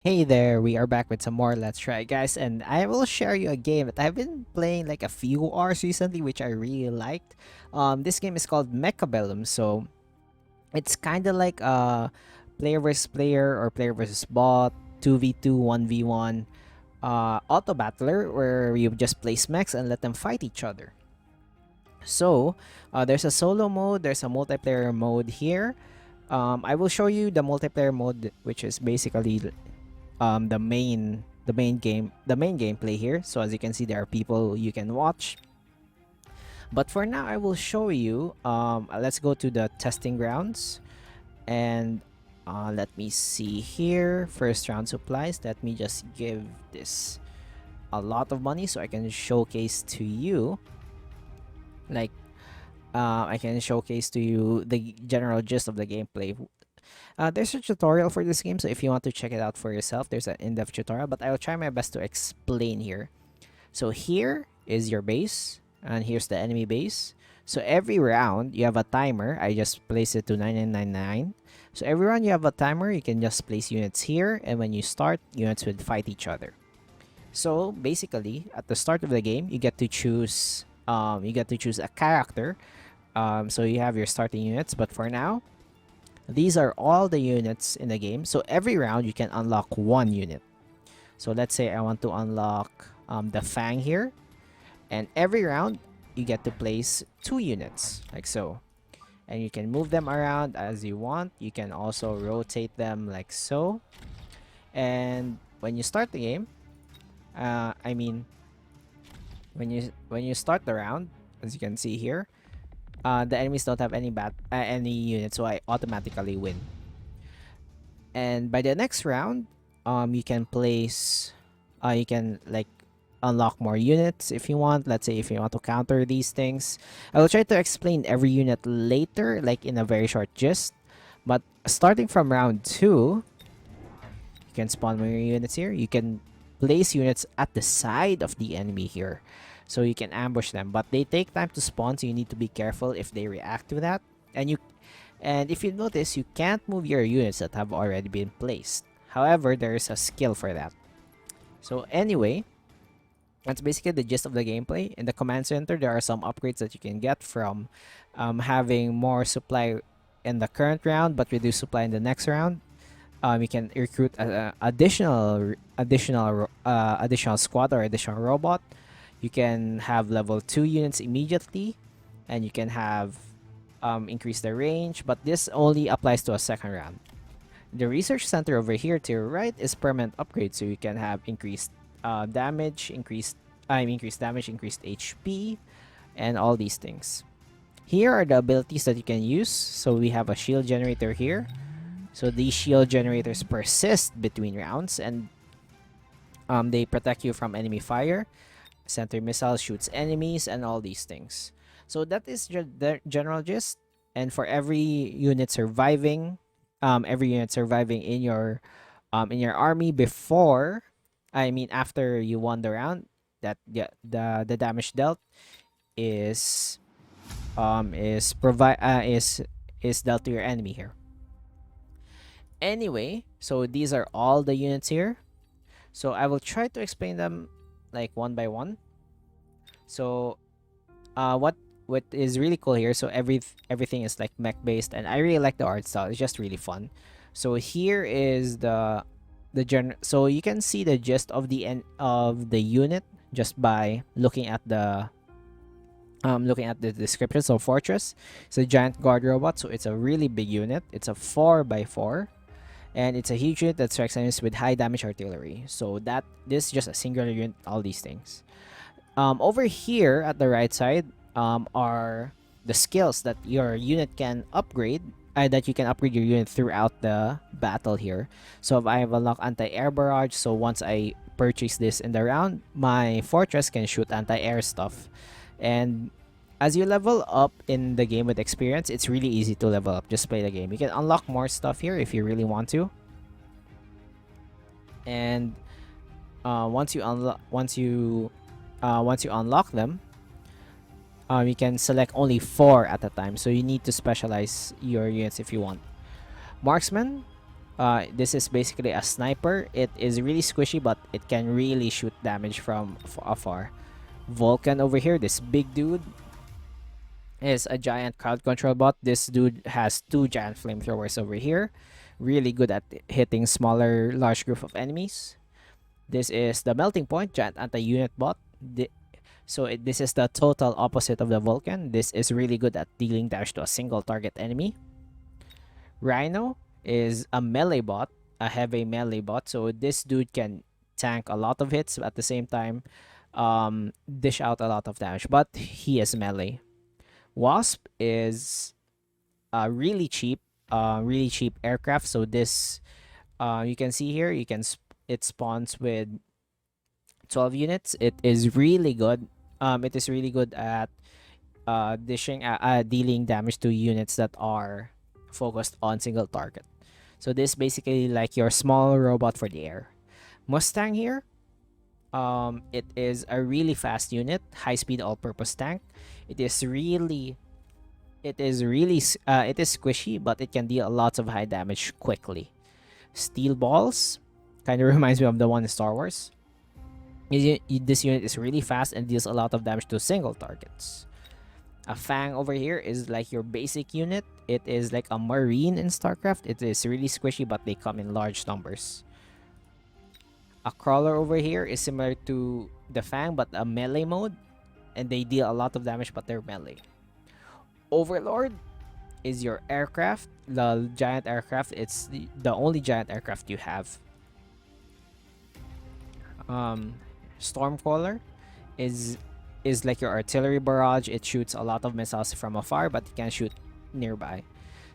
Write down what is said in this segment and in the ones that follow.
Hey there, we are back with some more Let's Try, guys, and I will share you a game that I've been playing like a few hours recently, which I really liked. This game is called Mechabellum, so it's kind of like a player versus player or player versus bot, 2v2, 1v1 auto battler where you just place mechs and let them fight each other. So, there's a solo mode, there's a multiplayer mode here. I will show you the multiplayer mode, which is basically the main gameplay here. So as you can see, there are people you can watch, but for now I will show you. Let's go to the testing grounds, and let me see here. First round supplies, let me just give this a lot of money so I can showcase to you, like I can showcase to you the general gist of the gameplay. There's a tutorial for this game, so if you want to check it out for yourself, there's an in-depth tutorial, but I'll try my best to explain here. So here is your base, and here's the enemy base. So every round, you have a timer. I just place it to 9999. So every round you have a timer, you can just place units here, and when you start, units will fight each other. So basically, at the start of the game, you get to choose a character. So you have your starting units, but for now, these are all the units in the game. So every round you can unlock one unit. So let's say I want to unlock the Fang here. And every round you get to place 2 units, like so. And you can move them around as you want. You can also rotate them like so. And when you start the game, I mean, when you start the round, as you can see here, the enemies don't have any units, so I automatically win. And by the next round, you can place, you can like unlock more units if you want. Let's say if you want to counter these things, I will try to explain every unit later, like in a very short gist. But starting from round 2, you can spawn more units here. You can place units at the side of the enemy here, so you can ambush them, but they take time to spawn, so you need to be careful if they react to that. And if you notice, you can't move your units that have already been placed. However, there is a skill for that. So anyway, that's basically the gist of the gameplay. In the command center, there are some upgrades that you can get from having more supply in the current round, but reduce supply in the next round. You can recruit additional squad or additional robot. You can have level 2 units immediately, and you can have increase the range, but this only applies to a second round. The research center over here to your right is permanent upgrade, so you can have increased damage, increased damage, increased HP, and all these things. Here are the abilities that you can use. So we have a shield generator here. So these shield generators persist between rounds, and they protect you from enemy fire. Center missile shoots enemies, and all these things. So that is the general gist. And for every unit surviving, in your army before, after you won the round, that the damage dealt is dealt to your enemy here. Anyway, so these are all the units here. So I will try to explain them like one by one. So what is really cool here, so everything is like mech based, and I really like the art style. It's just really fun. So here is so you can see the gist of the end of the unit just by looking at the description. So fortress, it's a giant guard robot, so it's a really big unit. It's a 4x4, and it's a huge unit that strikes enemies with high damage artillery. So this is just a singular unit, all these things. Over here at the right side are the skills that your unit can upgrade, that you can upgrade your unit throughout the battle here. So if I have unlocked anti-air barrage, so once I purchase this in the round, my fortress can shoot anti-air stuff. And as you level up in the game with experience, it's really easy to level up. Just play the game. You can unlock more stuff here if you really want to. And once you unlock them, you can select only 4 at a time. So you need to specialize your units if you want. Marksman, This is basically a sniper. It is really squishy, but it can really shoot damage from afar. Vulcan over here, this big dude, is a giant crowd control bot. This dude has two giant flamethrowers over here. Really good at hitting smaller, large group of enemies. This is the melting point, giant anti-unit bot. This is the total opposite of the Vulcan. This is really good at dealing damage to a single target enemy. Rhino is a melee bot, a heavy melee bot. So this dude can tank a lot of hits, but at the same time, dish out a lot of damage. But he is melee. Wasp is a really cheap aircraft. So this, you can see here, it spawns with 12 units. It is really good. It is really good at dealing damage to units that are focused on single target. So this basically like your small robot for the air. Mustang here. It is a really fast unit, high speed all-purpose tank. It is squishy, but it can deal lots of high damage quickly. Steel balls kind of reminds me of the one in Star Wars. This unit is really fast and deals a lot of damage to single targets. A Fang over here is like your basic unit. It is like a marine in StarCraft. It is really squishy, but they come in large numbers. A Crawler over here is similar to the Fang, but a melee mode. And they deal a lot of damage, but they're melee. Overlord is your aircraft, the giant aircraft. It's the only giant aircraft you have. Stormcaller is like your artillery barrage. It shoots a lot of missiles from afar, but it can shoot nearby.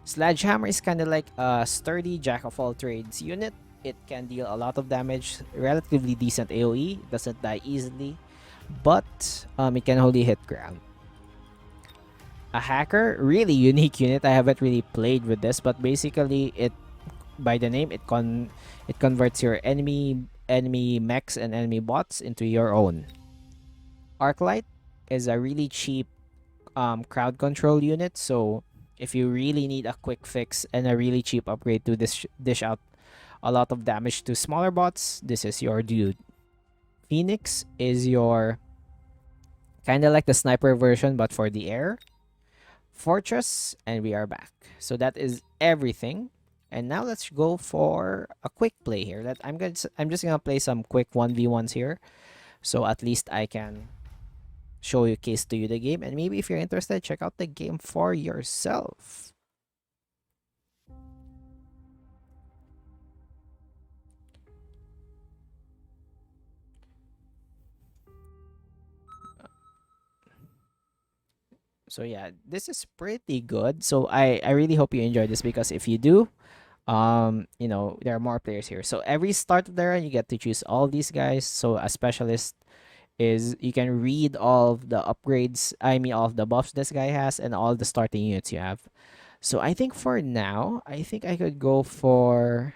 Sledgehammer is kind of like a sturdy jack of all trades unit. It can deal a lot of damage, relatively decent AoE, doesn't die easily, but it can only hit ground. A Hacker, really unique unit. I haven't really played with this, but basically by the name, it converts your enemy mechs and enemy bots into your own. Arc-Light is a really cheap crowd control unit. So if you really need a quick fix and a really cheap upgrade to dish out a lot of damage to smaller bots, this is your dude. Phoenix is your kind of like the sniper version, but for the air. Fortress, and we are back. So that is everything. And now let's go for a quick play here. I'm just gonna play some quick 1v1s here, so at least I can showcase to you the game. And maybe if you're interested, check out the game for yourself. So yeah, this is pretty good. So I really hope you enjoy this, because if you do, there are more players here. So every start of the run, you get to choose all these guys. So a specialist is, you can read all of the upgrades, all of the buffs this guy has and all the starting units you have. So I think for now, I think I could go for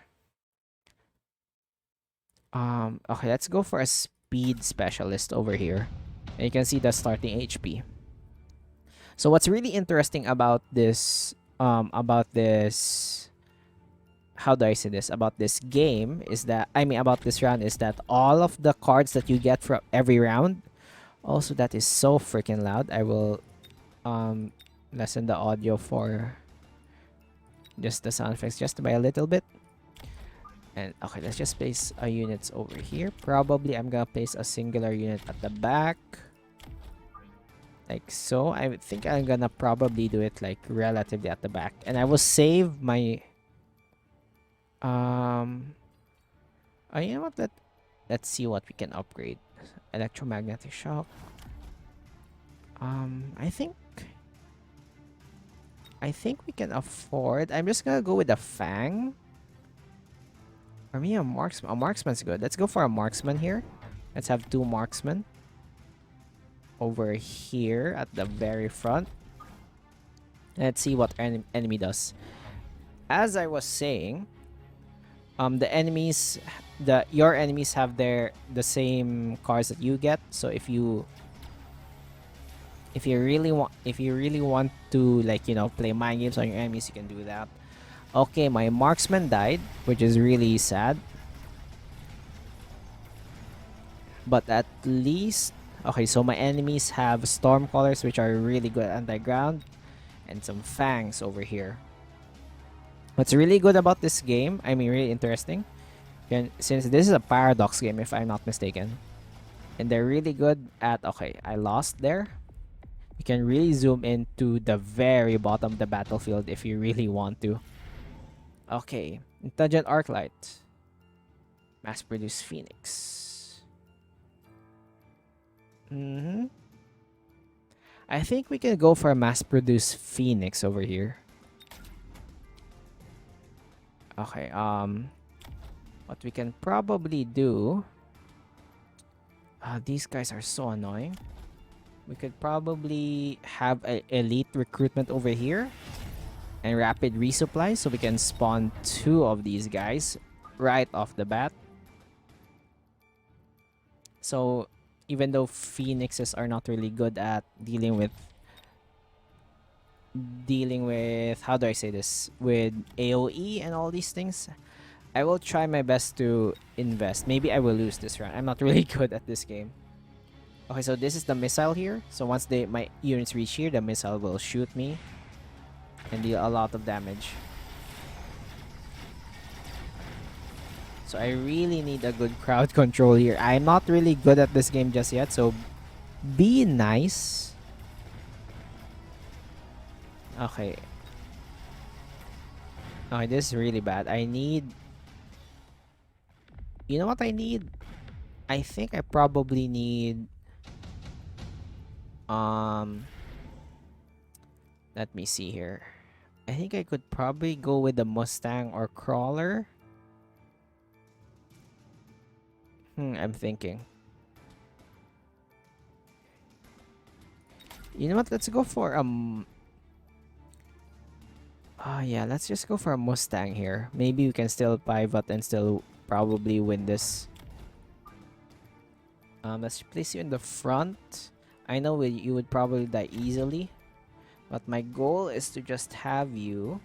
okay, let's go for a speed specialist over here. And you can see the starting HP. So what's really interesting about this how do I say this, about this game is that, about this round, is that all of the cards that you get from every round, also that is so freaking loud. I will lessen the audio for just the sound effects just by a little bit. And okay, let's just place a units over here. Probably I'm gonna place a singular unit at the back, like so. I think I'm gonna probably do it like relatively at the back, and I will save my you know what, let's see what we can upgrade. Electromagnetic shock. I think we can afford. I'm just gonna go with a Fang. For me, a marksman. A marksman's good. Let's go for a marksman here. Let's have two marksmen over here at the very front. Let's see what enemy does. As I was saying, your enemies have the same cards that you get. So if you really want to, like, play mind games on your enemies, you can do that. Okay, my marksman died, which is really sad. But at least... Okay, so my enemies have stormcallers, which are really good at anti-ground. And some fangs over here. What's really good about this game, I mean really interesting, since this is a paradox game if I'm not mistaken. And they're really good at... Okay, I lost there. You can really zoom into the very bottom of the battlefield if you really want to. Okay, intelligent arclight. Mass-produced phoenix. I think we can go for a mass-produced phoenix over here. Okay, what we can probably do... these guys are so annoying. We could probably have an elite recruitment over here. And rapid resupply, so we can spawn 2 of these guys right off the bat. So, even though phoenixes are not really good at dealing with... how do I say this? With AoE and all these things, I will try my best to invest. Maybe I will lose this round. I'm not really good at this game. Okay, so this is the missile here. So once my units reach here, the missile will shoot me and deal a lot of damage. So I really need a good crowd control here. I'm not really good at this game just yet, so be nice. Okay. Okay, this is really bad. I need... You know what I need? I think I probably need... Let me see here. I think I could probably go with the Mustang or Crawler. I'm thinking. You know what? Let's go for yeah, let's just go for a Mustang here. Maybe we can still pivot and still probably win this. Let's place you in the front. I know you would probably die easily, but my goal is to just have you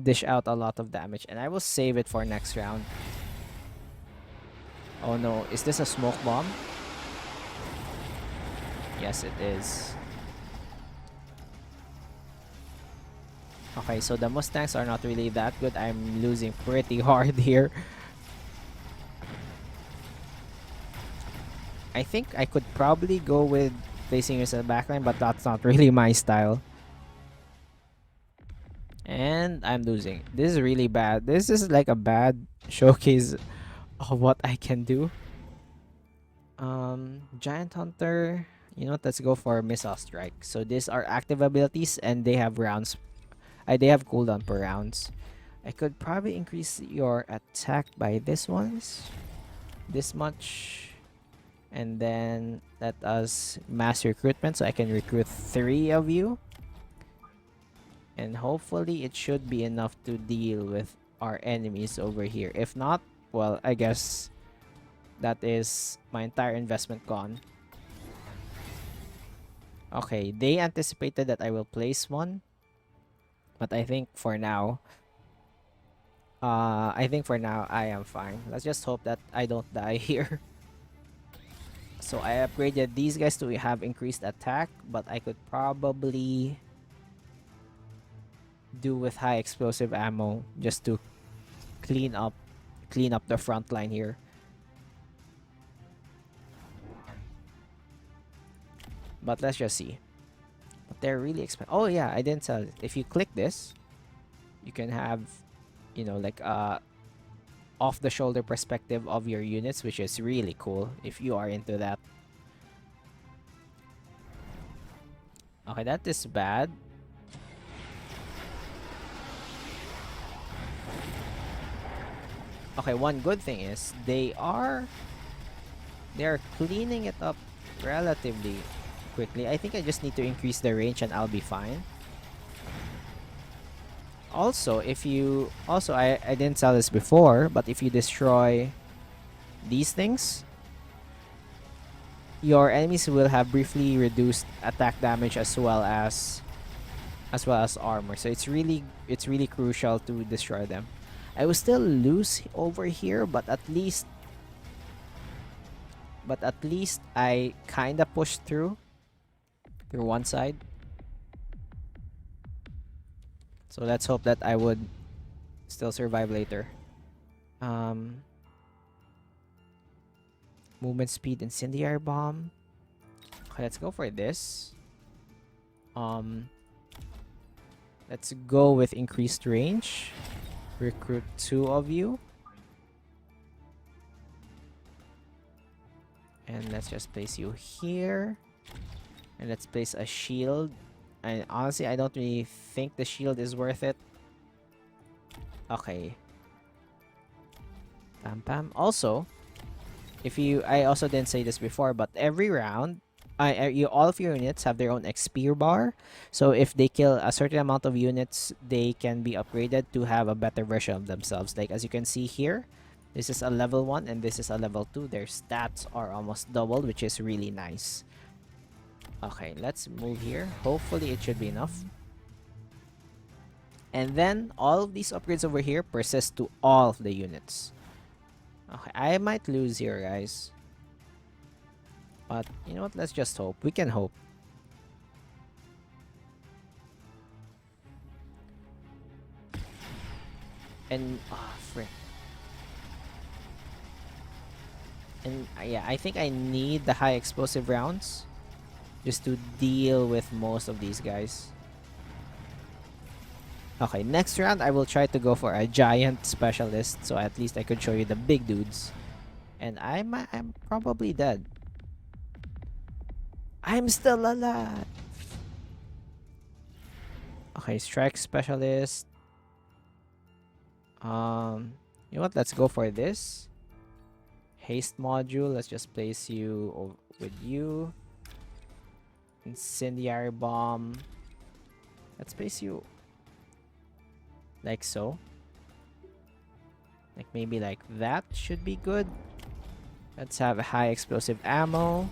dish out a lot of damage, and I will save it for next round. Oh no, is this a smoke bomb? Yes, it is. Okay, so the Mustangs are not really that good. I'm losing pretty hard here. I think I could probably go with placing yourself backline, but that's not really my style. And I'm losing. This is really bad. This is like a bad showcase of what I can do. Giant Hunter. You know what? Let's go for Missile Strike. So these are active abilities and they have rounds. They have cooldown per rounds. I could probably increase your attack by this much. And then let us mass recruitment so I can recruit 3 of you. And hopefully it should be enough to deal with our enemies over here. If not, well, I guess that is my entire investment gone. Okay, they anticipated that I will place one. But I think for now, I am fine. Let's just hope that I don't die here. So I upgraded these guys to have increased attack, but I could probably do with high explosive ammo just to clean up the front line here. But let's just see. But they're really expensive. Oh yeah, I didn't sell it. If you click this, you can have, you know, like off the shoulder perspective of your units, which is really cool if you are into that. Okay, that is bad. Okay, one good thing is they are cleaning it up relatively quickly. I think I just need to increase the range and I'll be fine. Also, I didn't sell this before, but if you destroy these things, your enemies will have briefly reduced attack damage as well as as well as armor. So it's really crucial to destroy them. I will still lose over here, but at least I kind of pushed through one side. So let's hope that I would still survive later. Movement speed, incendiary bomb. Okay, let's go for this. Let's go with increased range. Recruit 2 of you. And let's just place you here. And let's place a shield. And honestly, I don't really think the shield is worth it. Okay. Pam pam. Also, I also didn't say this before, but every round, all of your units have their own XP bar. So if they kill a certain amount of units, they can be upgraded to have a better version of themselves. Like as you can see here, this is a level 1 and this is a level 2. Their stats are almost doubled, which is really nice. Okay, let's move here. Hopefully it should be enough. And then all of these upgrades over here persist to all of the units. Okay, I might lose here, guys. But, you know what? Let's just hope. We can hope. And, frick. And, yeah, I think I need the high explosive rounds just to deal with most of these guys. Okay, next round, I will try to go for a giant specialist, so at least I could show you the big dudes. And I'm probably dead. I'm still alive. Okay, strike specialist. You know what? Let's go for this. Haste module. Let's just place you with you. Incendiary bomb. Let's place you like so. Like maybe like that should be good. Let's have a high explosive ammo.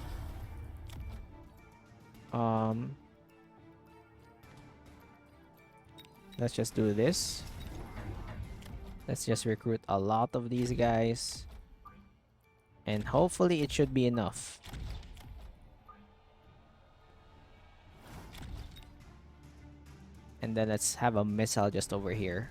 Let's just do this. Let's just recruit a lot of these guys. And hopefully it should be enough. And then let's have a missile just over here.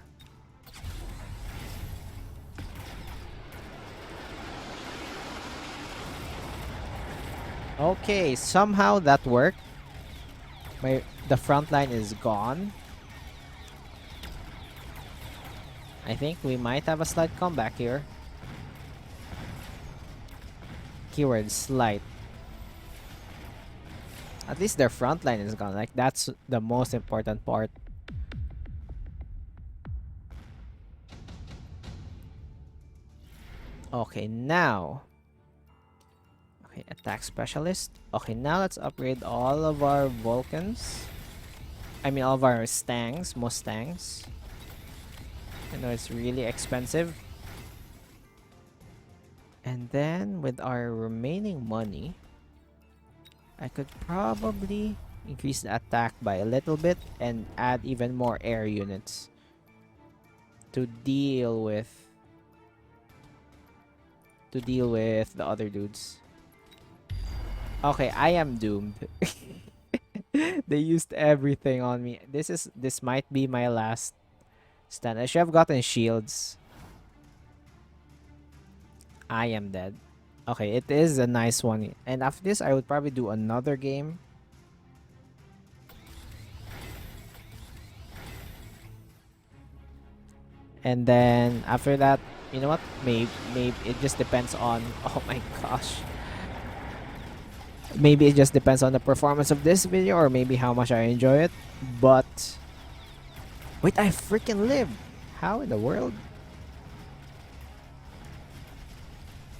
Okay, somehow that worked. The front line is gone. I think we might have a slight comeback here. Keyword slight. At least their front line is gone. Like, that's the most important part. Okay, now. Okay, attack specialist. Okay, now let's upgrade all of our Vulcans. I mean, all of our Stangs, Mustangs. I know it's really expensive. And then with our remaining money, I could probably increase the attack by a little bit and add even more air units to deal with the other dudes. Okay, I am doomed. They used everything on me. This might be my last stand. I should have gotten shields. I am dead. Okay, it is a nice one. And after this, I would probably do another game. And then after that, you know what? Maybe it just depends on... Oh my gosh. Maybe it just depends on the performance of this video or maybe how much I enjoy it. But... Wait, I freaking lived! How in the world?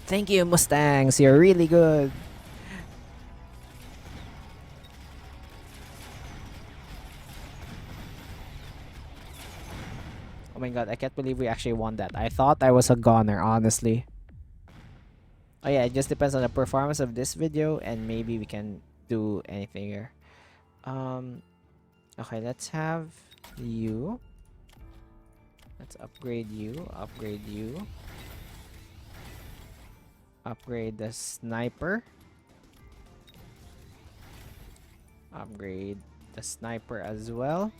Thank you, Mustangs. You're really good. Oh my god, I can't believe we actually won that. I thought I was a goner, honestly. Oh yeah, it just depends on the performance of this video and maybe we can do anything here. Okay, let's have you. Let's upgrade you. Upgrade you. Upgrade the sniper. Upgrade the sniper as well.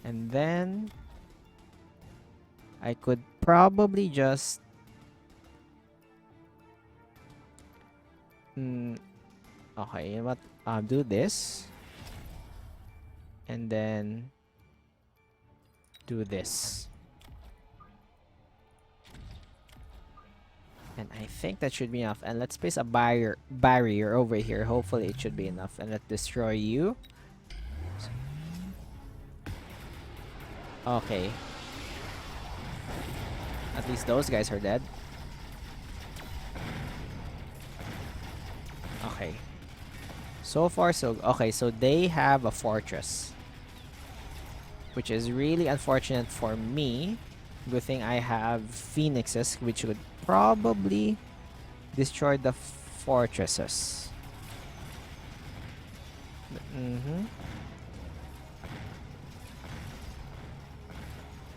And then I could probably just okay, you know what? Do this and then do this. And I think that should be enough. And let's place a barrier over here. Hopefully it should be enough. And let's destroy you. Okay. At least those guys are dead. Okay. So far, so... Okay, so they have a fortress. Which is really unfortunate for me. Good thing I have phoenixes, which would probably destroy the fortresses.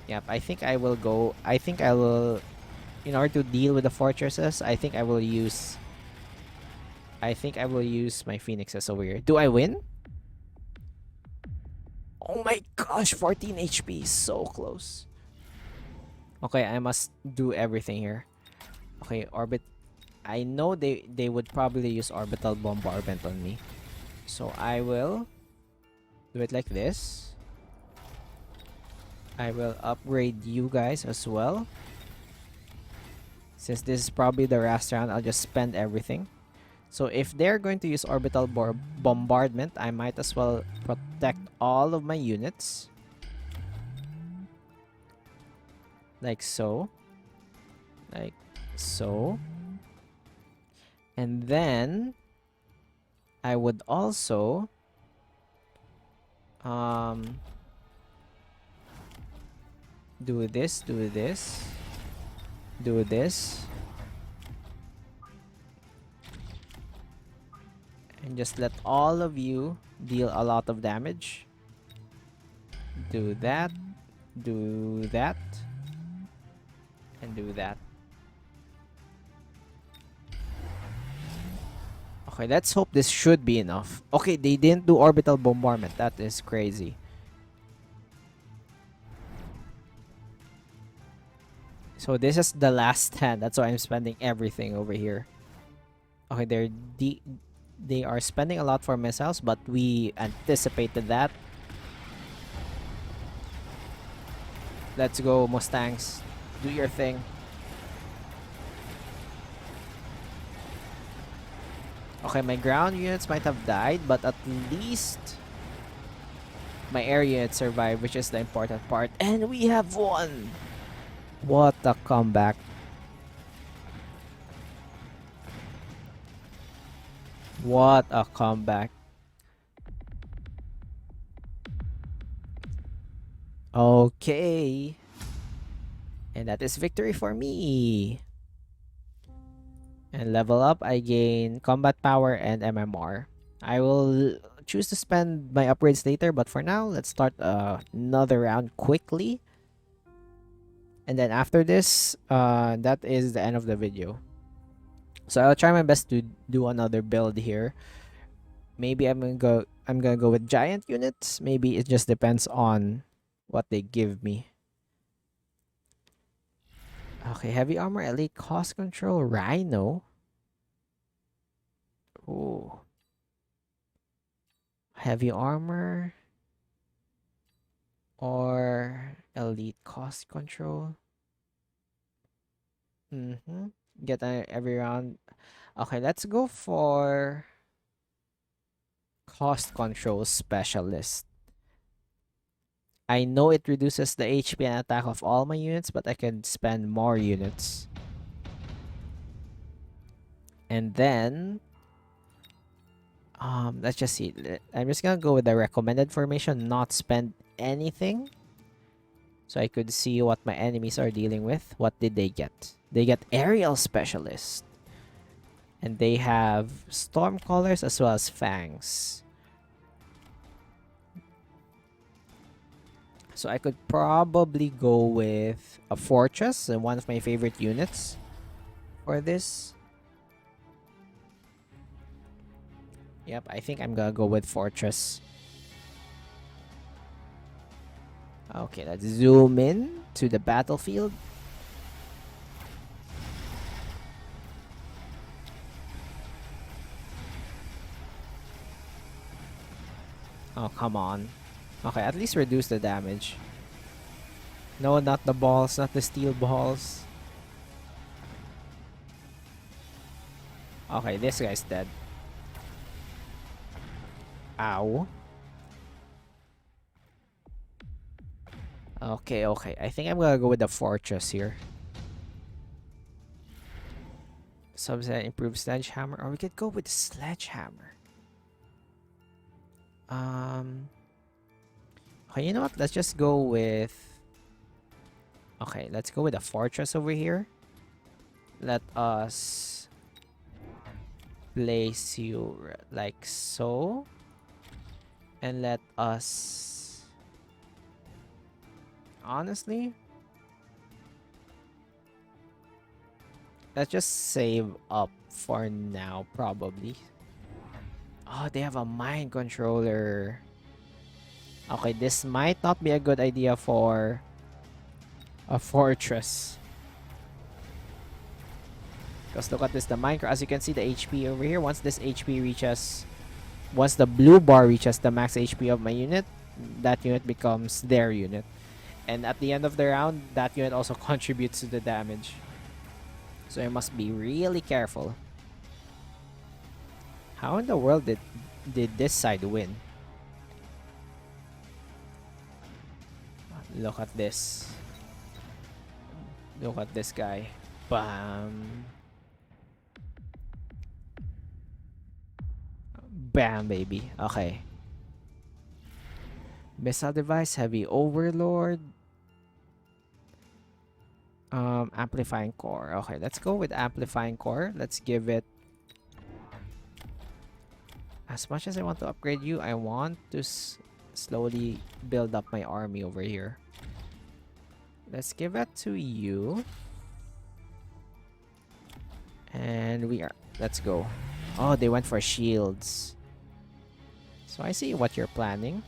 Yep, I think I will go... I think I will... In order to deal with the fortresses, I think I will use... my phoenixes over here. Do I win? Oh my gosh, 14 HP. So close. Okay, I must do everything here. Okay, orbit. I know they would probably use orbital bombardment on me. So I will do it like this. I will upgrade you guys as well. Since this is probably the last round, I'll just spend everything. So if they're going to use orbital bombardment, I might as well protect all of my units. Like so. Like so. And then I would also do this, do this, do this. And just let all of you deal a lot of damage. Do that, do that, and do that. Okay, let's hope this should be enough. Okay, they didn't do orbital bombardment. That is crazy. So this is the last stand. That's why I'm spending everything over here. Okay, they are spending a lot for missiles, but we anticipated that. Let's go, Mustangs. Do your thing. Okay, my ground units might have died, but at least my air units survived, which is the important part. And we have won! What a comeback. What a comeback. Okay. And that is victory for me. And level up, I gain combat power and MMR. I will choose to spend my upgrades later, but for now, let's start another round quickly. And then after this, that is the end of the video. So I'll try my best to do another build here. Maybe I'm gonna go with giant units. Maybe it just depends on what they give me. Okay, heavy armor, elite, cost control, rhino. Ooh. Heavy armor or elite cost control. Get every round. Okay, let's go for cost control specialist. I know it reduces the HP and attack of all my units, but I can spend more units. And then let's just see. I'm just gonna go with the recommended formation, not spend anything. So I could see what my enemies are dealing with. What did they get? They get aerial specialist. And they have storm callers as well as fangs. So I could probably go with a fortress, one of my favorite units for this. Yep, I think I'm gonna go with fortress. Okay, let's zoom in to the battlefield. Oh, come on. Okay, at least reduce the damage. No, not the balls, not the steel balls. Okay, this guy's dead. Ow. Okay, okay. I think I'm gonna go with the fortress here. Subset improved sledgehammer, or we could go with the sledgehammer. Okay, you know what? Let's just go with. Okay, let's go with the fortress over here. Let us place you like so, and let us. Honestly, let's just save up for now, probably. Oh, they have a mind controller. Okay, this might not be a good idea for a fortress. Because look at this, the mind, as you can see the HP over here, once this HP reaches, once the blue bar reaches the max HP of my unit, that unit becomes their unit. And at the end of the round, that unit also contributes to the damage. So you must be really careful. How in the world did this side win? Look at this. Look at this guy. Bam. Bam, baby. Okay. Missile device, heavy overlord. Amplifying core. Okay, let's go with amplifying core. Let's give it. As much as I want to upgrade you, I want to slowly build up my army over here. Let's give that to you. And we are. Let's go. Oh, they went for shields. So I see what you're planning.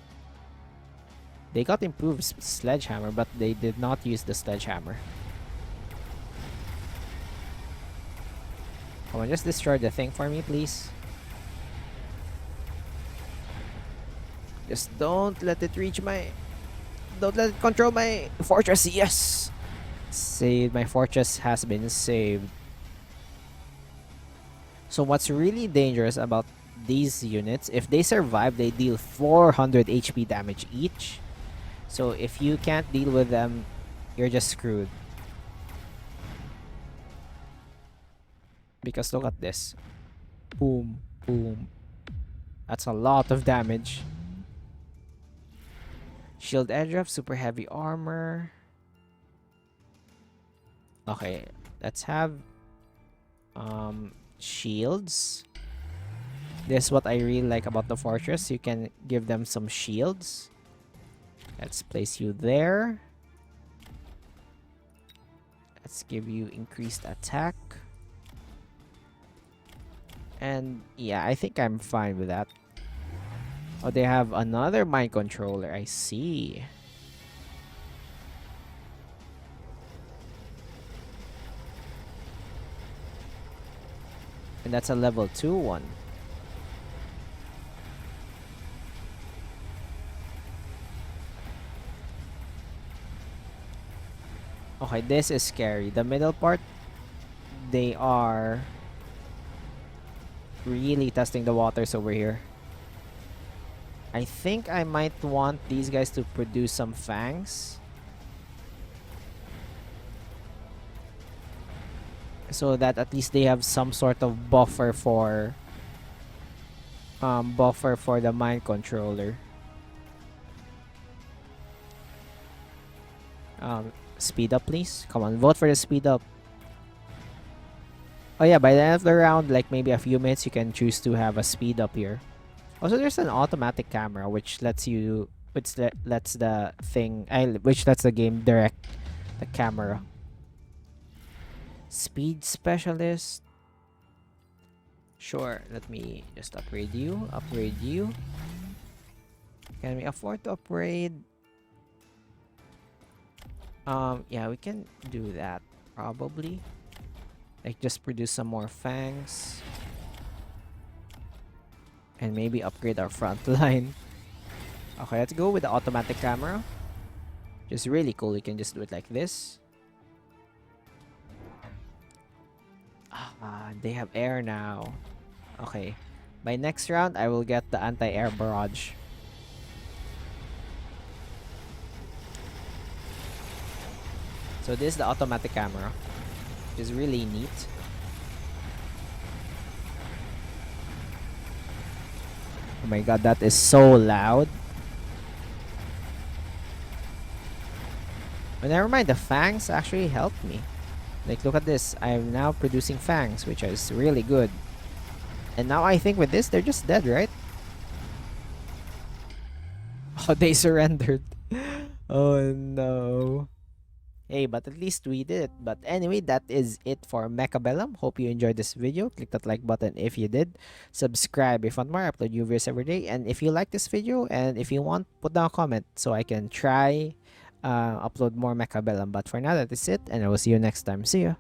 They got improved sledgehammer, but they did not use the sledgehammer. Come on, just destroy the thing for me, please. Just don't let it reach my... Don't let it control my fortress. Yes! Saved. My fortress has been saved. So what's really dangerous about these units, if they survive, they deal 400 HP damage each. So if you can't deal with them, you're just screwed. Because look at this. Boom, boom. That's a lot of damage. Shield edge up, super heavy armor. Okay, let's have shields. This is what I really like about the fortress. You can give them some shields. Let's place you there. Let's give you increased attack. And yeah, I think I'm fine with that. Oh, they have another mind controller. I see. And that's a level 2 one. Okay, this is scary. The middle part, they are really testing the waters over here. I think I might want these guys to produce some fangs. So that at least they have some sort of buffer for the mind controller. Speed up, please. Come on, vote for the speed up. Oh yeah, by the end of the round, like maybe a few minutes, you can choose to have a speed up here. Also, there's an automatic camera which lets you lets the thing which lets the game direct the camera. Speed specialist. Sure, let me just upgrade you. Upgrade you. Can we afford to upgrade? Yeah, we can do that probably. Like just produce some more fangs. And maybe upgrade our front line. Okay, let's go with the automatic camera. Just really cool. You can just do it like this. Ah, they have air now. Okay. By next round, I will get the anti-air barrage. So this is the automatic camera, which is really neat. Oh my god, that is so loud. But never mind, the fangs actually helped me. Like, look at this. I'm now producing fangs, which is really good. And now I think with this, they're just dead, right? Oh, they surrendered. Oh no. Hey, but at least we did it. But anyway, that is it for Mechabellum. Hope you enjoyed this video. Click that like button if you did. Subscribe if you want more. I upload new videos every day. And if you like this video and if you want, put down a comment so I can try upload more Mechabellum. But for now, that is it. And I will see you next time. See ya.